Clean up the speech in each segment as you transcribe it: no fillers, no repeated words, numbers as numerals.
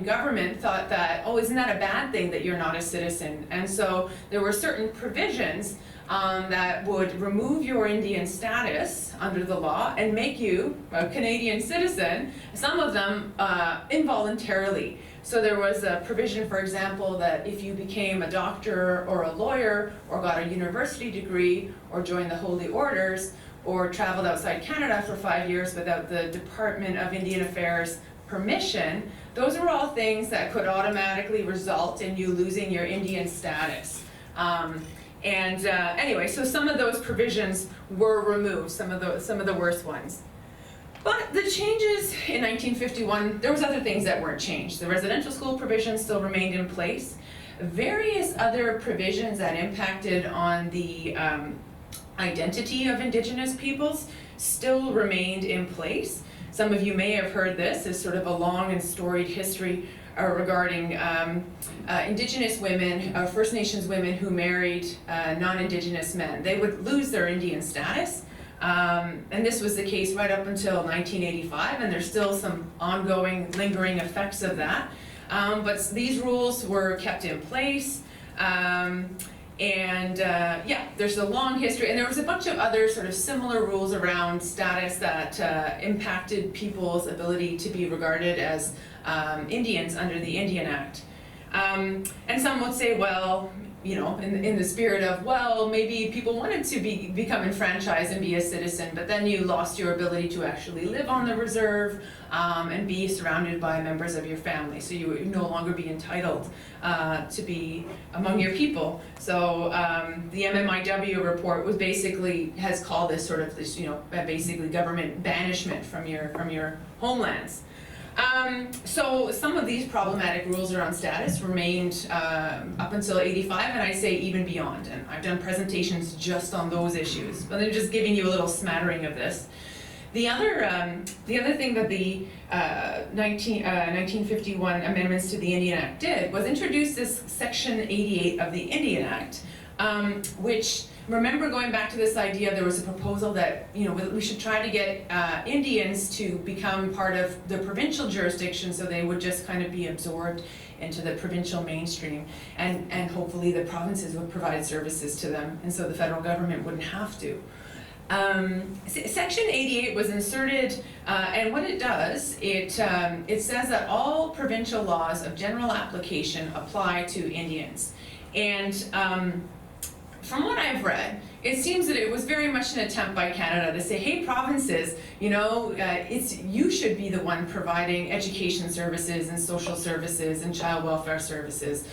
government thought that, oh, isn't that a bad thing that you're not a citizen? And so there were certain provisions that would remove your Indian status under the law and make you a Canadian citizen, some of them involuntarily. So there was a provision, for example, that if you became a doctor or a lawyer or got a university degree or joined the Holy Orders or traveled outside Canada for 5 years without the Department of Indian Affairs permission, those were all things that could automatically result in you losing your Indian status. Anyway, so some of those provisions were removed, some of the worst ones. But the changes in 1951, there was other things that weren't changed. The residential school provisions still remained in place. Various other provisions that impacted on the identity of Indigenous peoples still remained in place. Some of you may have heard this as sort of a long and storied history regarding Indigenous women, First Nations women who married non-Indigenous men. They would lose their Indian status. And this was the case right up until 1985, and there's still some ongoing, lingering effects of that. But these rules were kept in place. Yeah, there's a long history, and there was a bunch of other sort of similar rules around status that impacted people's ability to be regarded as Indians under the Indian Act. And some would say, well, you know, in the spirit of, well, maybe people wanted to become enfranchised and be a citizen, but then you lost your ability to actually live on the reserve and be surrounded by members of your family. So you would no longer be entitled to be among your people. So the MMIW report was has called this sort of this, you know, basically government banishment from your homelands. So some of these problematic rules around status remained up until 85, and I say even beyond. And I've done presentations just on those issues, but I'm just giving you a little smattering of this. The other thing that the 1951 amendments to the Indian Act did was introduce this Section 88 of the Indian Act, which, remember, going back to this idea, there was a proposal that, you know, we should try to get Indians to become part of the provincial jurisdiction, so they would just kind of be absorbed into the provincial mainstream, and hopefully the provinces would provide services to them, and so the federal government wouldn't have to. Section 88 was inserted, and what it does, it says that all provincial laws of general application apply to Indians. And from what I've read, it seems that it was very much an attempt by Canada to say, hey, provinces, you know, you should be the one providing education services and social services and child welfare services.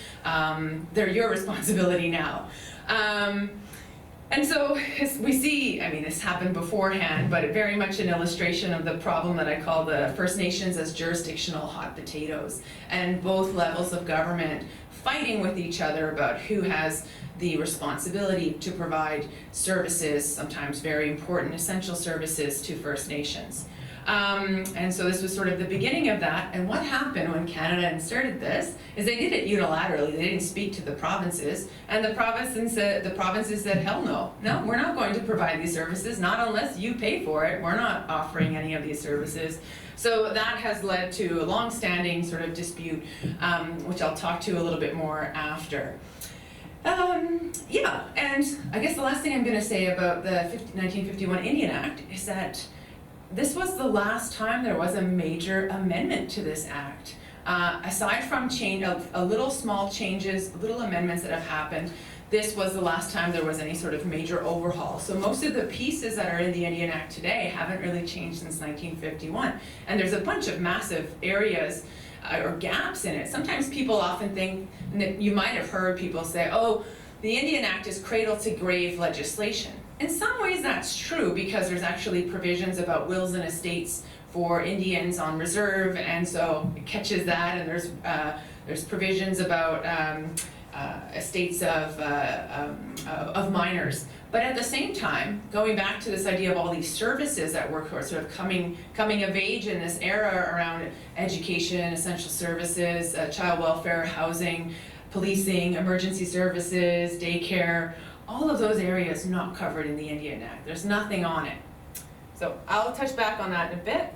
They're your responsibility now. And so we see, I mean, this happened beforehand, but very much an illustration of the problem that I call the First Nations as jurisdictional hot potatoes, and both levels of government fighting with each other about who has the responsibility to provide services, sometimes very important essential services, to First Nations. And so this was sort of the beginning of that. And what happened when Canada inserted this is they did it unilaterally. They didn't speak to the provinces, and the provinces said, hell no, we're not going to provide these services, not unless you pay for it. We're not offering any of these services. So that has led to a long-standing sort of dispute, which I'll talk to a little bit more after. Yeah, and I guess the last thing I'm going to say about the 1951 Indian Act is that this was the last time there was a major amendment to this act. Aside from a little small changes, little amendments that have happened, this was the last time there was any sort of major overhaul. So most of the pieces that are in the Indian Act today haven't really changed since 1951. And there's a bunch of massive areas or gaps in it. Sometimes people often think, and you might have heard people say, oh, the Indian Act is cradle to grave legislation. In some ways that's true, because there's actually provisions about wills and estates for Indians on reserve, and so it catches that, and there's provisions about estates of minors. But at the same time, going back to this idea of all these services that were sort of coming of age in this era around education, essential services, child welfare, housing, policing, emergency services, daycare, all of those areas not covered in the Indian Act. There's nothing on it. So I'll touch back on that in a bit.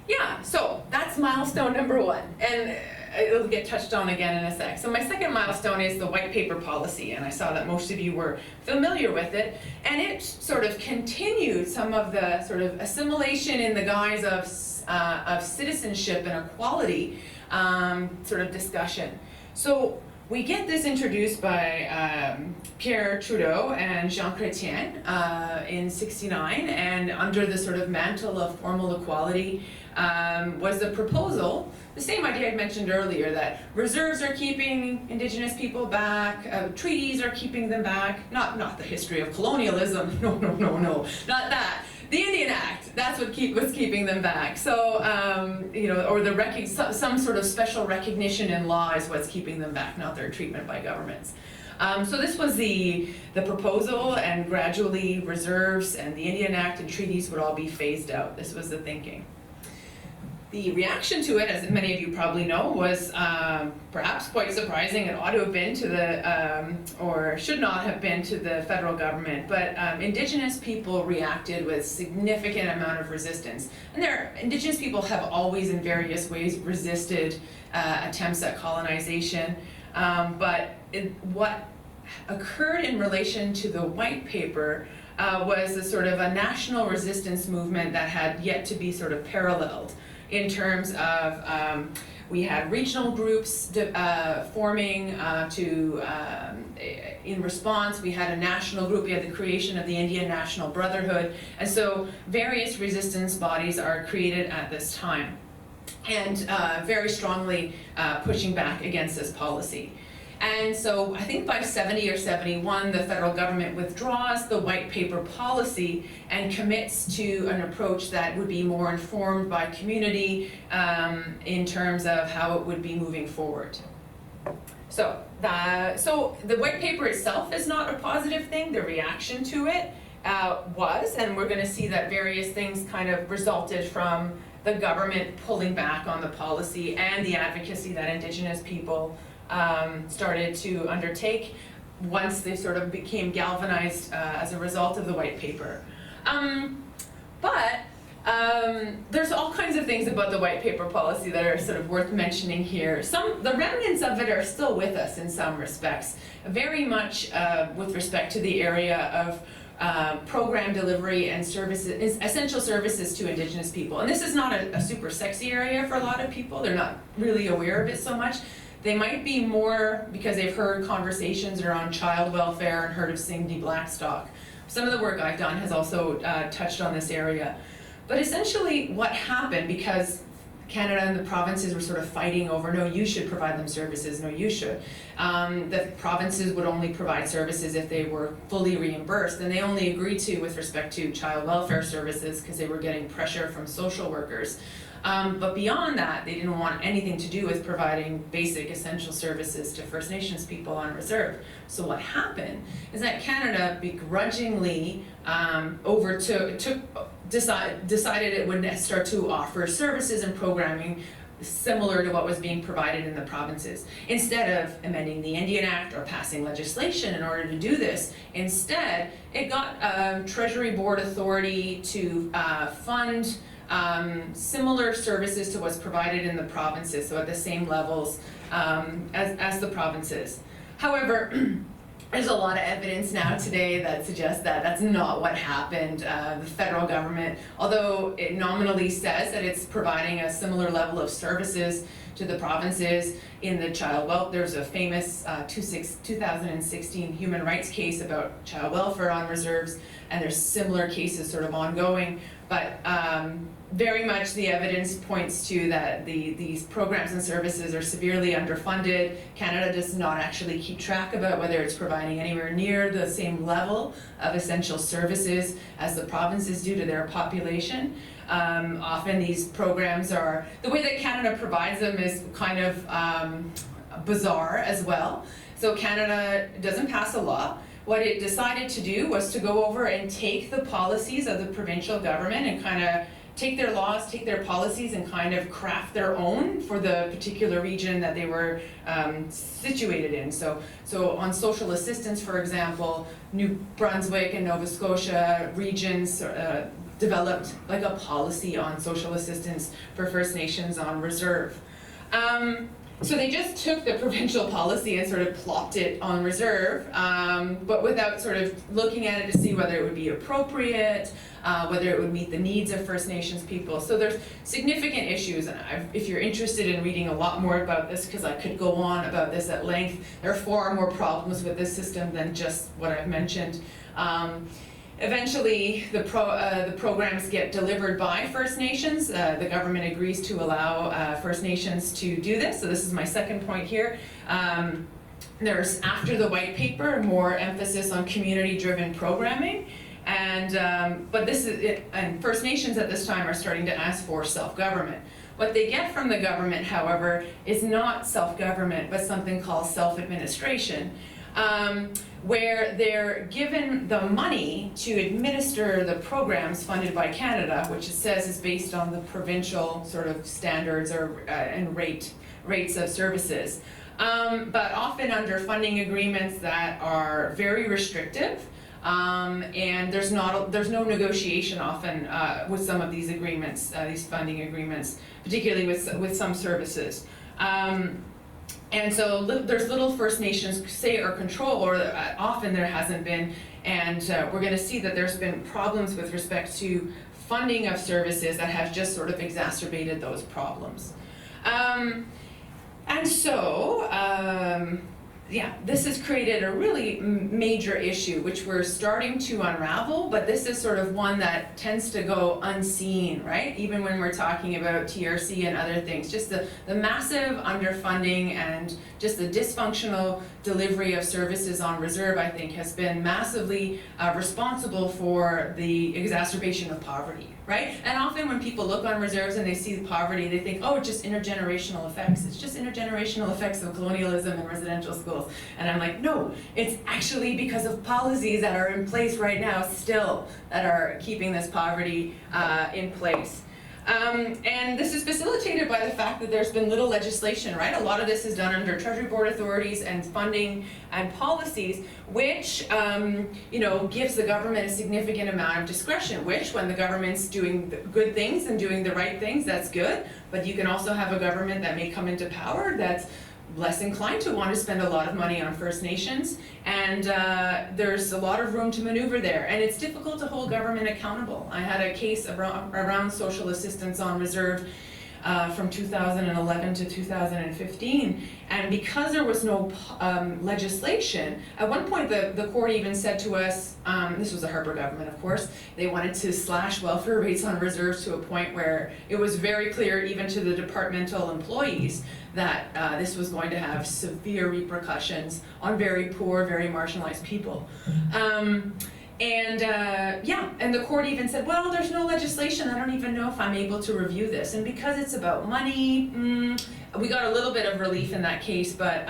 Yeah, so that's milestone number one, and it'll get touched on again in a sec. So my second milestone is the white paper policy, and I saw that most of you were familiar with it, and it sort of continued some of the sort of assimilation in the guise of citizenship and equality sort of discussion. So we get this introduced by Pierre Trudeau and Jean Chrétien in '69, and under the sort of mantle of formal equality was the proposal, the same idea I mentioned earlier, that reserves are keeping Indigenous people back, treaties are keeping them back, not the history of colonialism, no, not that. The Indian Act, that's what was keeping them back. So, or some sort of special recognition in law is what's keeping them back, not their treatment by governments. So this was the proposal, and gradually reserves and the Indian Act and treaties would all be phased out. This was the thinking. The reaction to it, as many of you probably know, was perhaps quite surprising. It ought to have been to the, or should not have been to the federal government, but Indigenous people reacted with significant amount of resistance. And Indigenous people have always in various ways resisted attempts at colonization, but what occurred in relation to the white paper was a sort of a national resistance movement that had yet to be sort of paralleled. In terms of, we had regional groups forming in response. We had a national group, we had the creation of the Indian National Brotherhood, and so various resistance bodies are created at this time, and very strongly pushing back against this policy. And so I think by 70 or 71, the federal government withdraws the white paper policy and commits to an approach that would be more informed by community in terms of how it would be moving forward. So the white paper itself is not a positive thing. The reaction to it was, and we're going to see that various things kind of resulted from the government pulling back on the policy and the advocacy that Indigenous people started to undertake once they sort of became galvanized as a result of the white paper. But there's all kinds of things about the white paper policy that are sort of worth mentioning here. The remnants of it are still with us in some respects, very much with respect to the area of program delivery and services, essential services to Indigenous people. And this is not a super sexy area for a lot of people. They're not really aware of it so much. They might be more because they've heard conversations around child welfare and heard of Cindy Blackstock. Some of the work I've done has also touched on this area. But essentially what happened, because Canada and the provinces were sort of fighting over, no, you should provide them services, no, you should. The provinces would only provide services if they were fully reimbursed, and they only agreed to with respect to child welfare services because they were getting pressure from social workers. But beyond that, they didn't want anything to do with providing basic essential services to First Nations people on reserve. So what happened is that Canada begrudgingly decided it would start to offer services and programming similar to what was being provided in the provinces. Instead of amending the Indian Act or passing legislation in order to do this, instead it got Treasury Board authority to fund similar services to what's provided in the provinces, so at the same levels as the provinces. However, there's a lot of evidence now today that suggests that that's not what happened. The federal government, although it nominally says that it's providing a similar level of services to the provinces in the child welfare, there's a famous 2016 human rights case about child welfare on reserves, and there's similar cases sort of ongoing, but very much the evidence points to that these programs and services are severely underfunded. Canada does not actually keep track of it, whether it's providing anywhere near the same level of essential services as the provinces do to their population. Often these programs are, the way that Canada provides them is kind of bizarre as well. So Canada doesn't pass a law. What it decided to do was to go over and take the policies of the provincial government and kind of take their laws, take their policies, and kind of craft their own for the particular region that they were situated in. So on social assistance, for example, New Brunswick and Nova Scotia regions developed like a policy on social assistance for First Nations on reserve. So they just took the provincial policy and sort of plopped it on reserve, but without sort of looking at it to see whether it would be appropriate, whether it would meet the needs of First Nations people. So there's significant issues, and if you're interested in reading a lot more about this, because I could go on about this at length, there are far more problems with this system than just what I've mentioned. Eventually, the programs get delivered by First Nations. The government agrees to allow First Nations to do this. So this is my second point here. There's, after the white paper, more emphasis on community-driven programming. But this is it, and First Nations at this time are starting to ask for self-government. What they get from the government, however, is not self-government, but something called self-administration. Where they're given the money to administer the programs funded by Canada, which it says is based on the provincial sort of standards and rates of services, but often under funding agreements that are very restrictive, and there's no negotiation often with some of these agreements, these funding agreements, particularly with some services. And so there's little First Nations say or control, or often there hasn't been, and we're going to see that there's been problems with respect to funding of services that have just sort of exacerbated those problems. This has created a really major issue, which we're starting to unravel, but this is sort of one that tends to go unseen, right? Even when we're talking about TRC and other things, just the massive underfunding and just the dysfunctional delivery of services on reserve, I think, has been massively responsible for the exacerbation of poverty, right? And often when people look on reserves and they see poverty, they think, oh, it's just intergenerational effects. It's just intergenerational effects of colonialism and residential schools. And I'm like, no, it's actually because of policies that are in place right now still that are keeping this poverty in place. And this is facilitated by the fact that there's been little legislation, right? A lot of this is done under Treasury Board authorities and funding and policies, which gives the government a significant amount of discretion, which when the government's doing good things and doing the right things, that's good. But you can also have a government that may come into power that's less inclined to want to spend a lot of money on First Nations, and there's a lot of room to maneuver there, and it's difficult to hold government accountable. I had a case around social assistance on reserve from 2011 to 2015, and because there was no legislation, at one point the court even said to us, this was the Harper government of course, they wanted to slash welfare rates on reserves to a point where it was very clear even to the departmental employees that this was going to have severe repercussions on very poor, very marginalized people. And the court even said, well, there's no legislation, I don't even know if I'm able to review this. And because it's about money, we got a little bit of relief in that case, but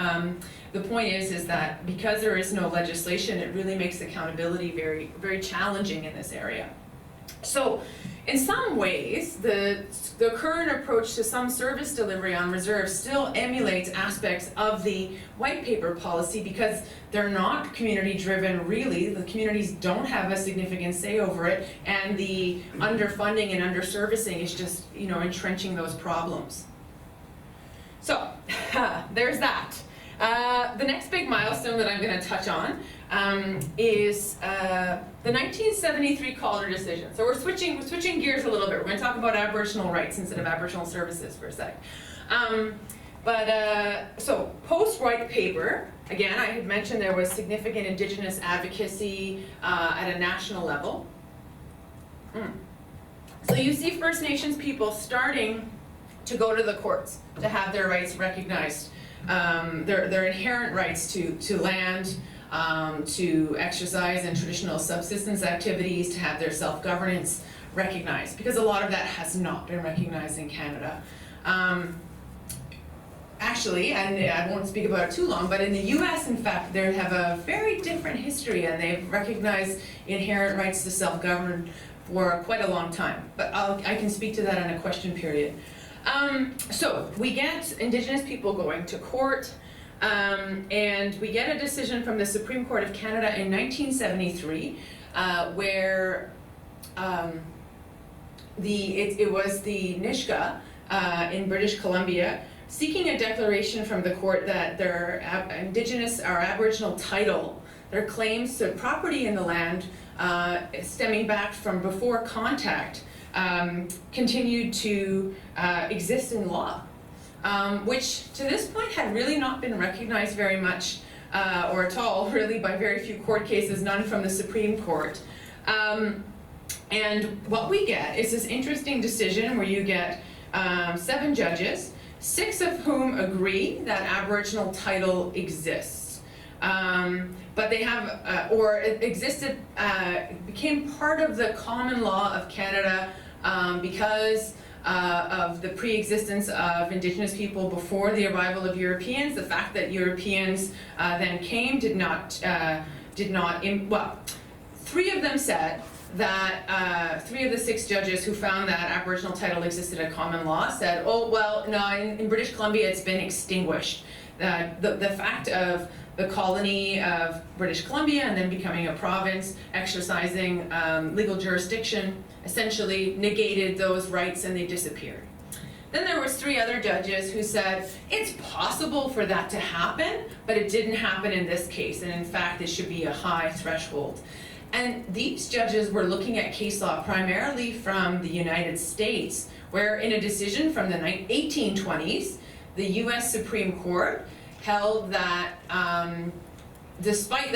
the point is that because there is no legislation, it really makes accountability very, very challenging in this area. So, in some ways, the current approach to some service delivery on reserve still emulates aspects of the white paper policy because they're not community driven really. The communities don't have a significant say over it, and the underfunding and underservicing is just, entrenching those problems. So, there's that. The next big milestone that I'm going to touch on is the 1973 Calder decision. So we're switching gears a little bit. We're going to talk about Aboriginal rights instead of Aboriginal services for a sec. So post-white paper, again, I had mentioned there was significant Indigenous advocacy at a national level. So you see First Nations people starting to go to the courts to have their rights recognized. Their inherent rights to land, to exercise in traditional subsistence activities, to have their self-governance recognized, because a lot of that has not been recognized in Canada. Actually, and I won't speak about it too long, but in the US, in fact, they have a very different history, and they've recognized inherent rights to self-govern for quite a long time. But I can speak to that in a question period. So we get Indigenous people going to court, and we get a decision from the Supreme Court of Canada in 1973, where it was the Nisga'a in British Columbia seeking a declaration from the court that their Indigenous or Aboriginal title, their claims to property in the land stemming back from before contact, continued to exist in law, which to this point had really not been recognized very much or at all, really, by very few court cases, none from the Supreme Court. And what we get is this interesting decision where you get 7 judges, 6 of whom agree that Aboriginal title exists. But they have, or it existed, became part of the common law of Canada because of the pre-existence of Indigenous people before the arrival of Europeans. The fact that Europeans then came did not, well, 3 of them said that 3 of the 6 judges who found that Aboriginal title existed at common law said, oh, well, no, in British Columbia it's been extinguished. The fact of the colony of British Columbia and then becoming a province, exercising legal jurisdiction, essentially negated those rights and they disappeared. Then there was 3 other judges who said, it's possible for that to happen, but it didn't happen in this case, and in fact it should be a high threshold. And these judges were looking at case law primarily from the United States, where in a decision from the 1820s, the US Supreme Court held that despite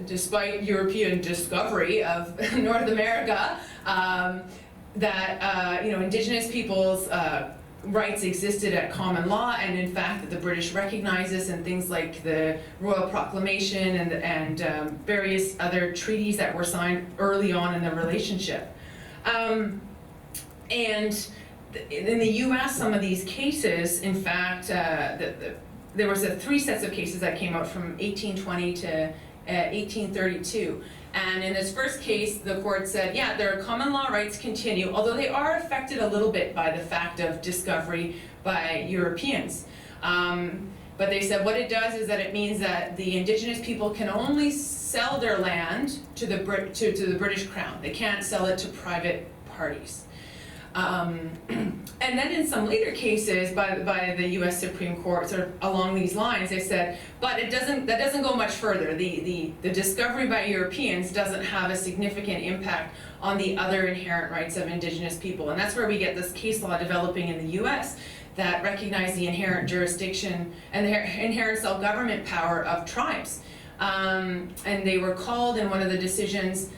despite European discovery of North America, that Indigenous peoples' rights existed at common law, and in fact that the British recognized this in things like the Royal Proclamation and various other treaties that were signed early on in the relationship. And in the US, some of these cases, in fact, there was 3 sets of cases that came out from 1820 to 1832. And in this first case, the court said, yeah, their common law rights continue, although they are affected a little bit by the fact of discovery by Europeans. But they said what it does is that it means that the Indigenous people can only sell their land to the British Crown. They can't sell it to private parties. And then in some later cases by the US Supreme Court, sort of along these lines, they said, but that doesn't go much further. The discovery by Europeans doesn't have a significant impact on the other inherent rights of Indigenous people. And that's where we get this case law developing in the US that recognize the inherent jurisdiction and the inherent self-government power of tribes. And they were called in one of the decisions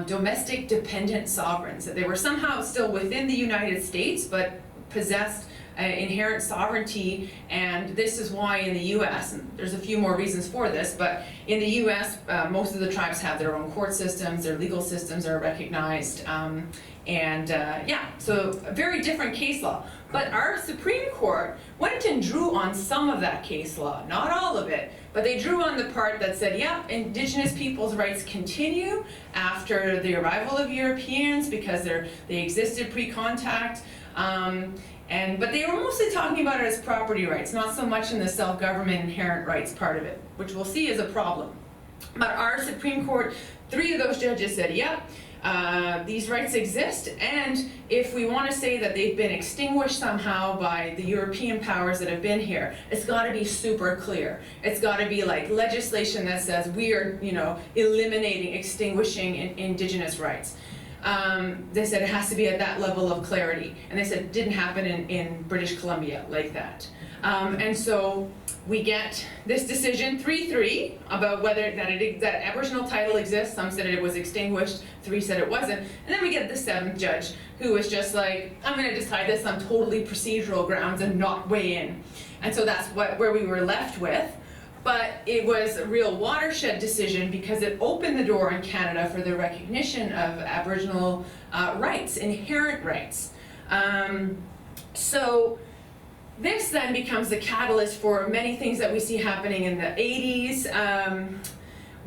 domestic dependent sovereigns, that they were somehow still within the United States but possessed inherent sovereignty. And this is why in the US, and there's a few more reasons for this, but in the US most of the tribes have their own court systems, their legal systems are recognized, so a very different case law. But our Supreme Court went and drew on some of that case law, not all of it, but they drew on the part that said, yeah, Indigenous peoples' rights continue after the arrival of Europeans because they existed pre-contact, but they were mostly talking about it as property rights, not so much in the self-government inherent rights part of it, which we'll see is a problem. But our Supreme Court, 3 of those judges said, yeah, these rights exist, and if we want to say that they've been extinguished somehow by the European powers that have been here, it's got to be super clear. It's got to be like legislation that says we are, eliminating, extinguishing Indigenous rights. They said it has to be at that level of clarity, and they said it didn't happen in British Columbia like that. And so we get this decision 3-3 about whether that Aboriginal title exists. Some said it was extinguished, 3 said it wasn't, and then we get the 7th judge who was just like, I'm going to decide this on totally procedural grounds and not weigh in. And so that's where we were left with. But it was a real watershed decision because it opened the door in Canada for the recognition of Aboriginal rights, inherent rights. So this then becomes the catalyst for many things that we see happening in the 80s.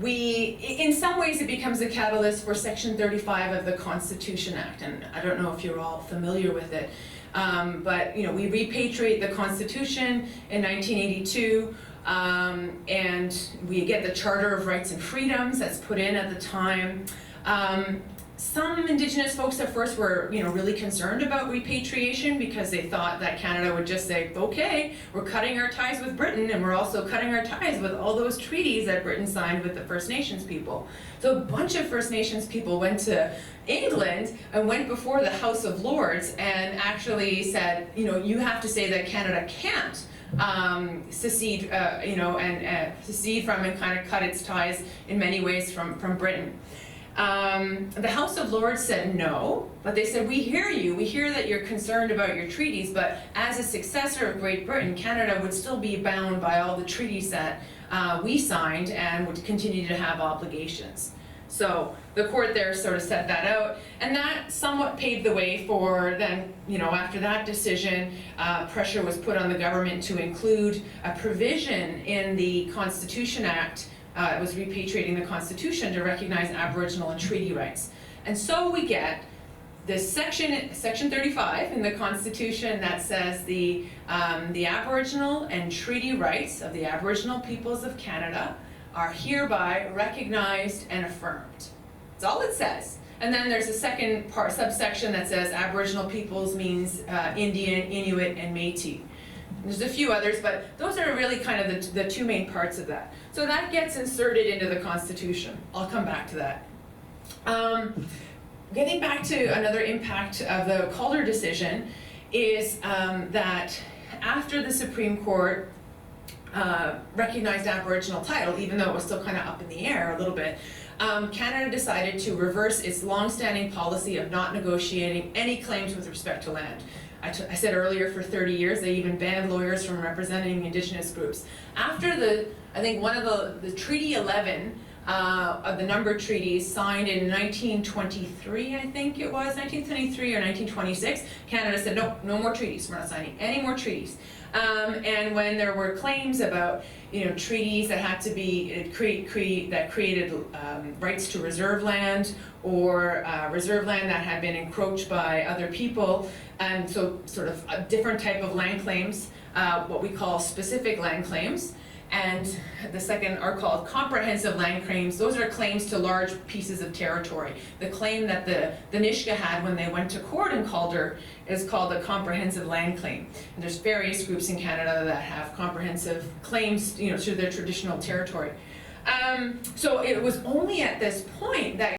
In some ways it becomes the catalyst for Section 35 of the Constitution Act, and I don't know if you're all familiar with it, but we repatriate the Constitution in 1982, and we get the Charter of Rights and Freedoms that's put in at the time. Some Indigenous folks at first were, really concerned about repatriation because they thought that Canada would just say, okay, we're cutting our ties with Britain and we're also cutting our ties with all those treaties that Britain signed with the First Nations people. So a bunch of First Nations people went to England and went before the House of Lords and actually said, you have to say that Canada can't secede, and secede from and kind of cut its ties in many ways from Britain. The House of Lords said no, but they said, we hear you, we hear that you're concerned about your treaties, but as a successor of Great Britain, Canada would still be bound by all the treaties that we signed and would continue to have obligations. So the court there sort of set that out, and that somewhat paved the way for then, after that decision, pressure was put on the government to include a provision in the Constitution Act. It was repatriating the Constitution to recognize Aboriginal and treaty rights. And so we get this section 35 in the Constitution that says the Aboriginal and treaty rights of the Aboriginal peoples of Canada are hereby recognized and affirmed. That's all it says. And then there's a second subsection that says Aboriginal peoples means Indian, Inuit, and Métis. There's a few others, but those are really kind of the two main parts of that. So that gets inserted into the Constitution. I'll come back to that. Getting back to another impact of the Calder decision is that after the Supreme Court recognized Aboriginal title, even though it was still kind of up in the air a little bit, Canada decided to reverse its long-standing policy of not negotiating any claims with respect to land. I said earlier, for 30 years, they even banned lawyers from representing Indigenous groups. After I think one of the Treaty 11 of the numbered treaties signed in 1923, I think it was, 1923 or 1926, Canada said, no more treaties, we're not signing any more treaties. And when there were claims about, treaties that had to be, that created rights to reserve land, or reserve land that had been encroached by other people, and so sort of a different type of land claims, what we call specific land claims. And the second are called comprehensive land claims. Those are claims to large pieces of territory. The claim that the Nisga'a had when they went to court in Calder is called a comprehensive land claim. And there's various groups in Canada that have comprehensive claims, to their traditional territory. So it was only at this point that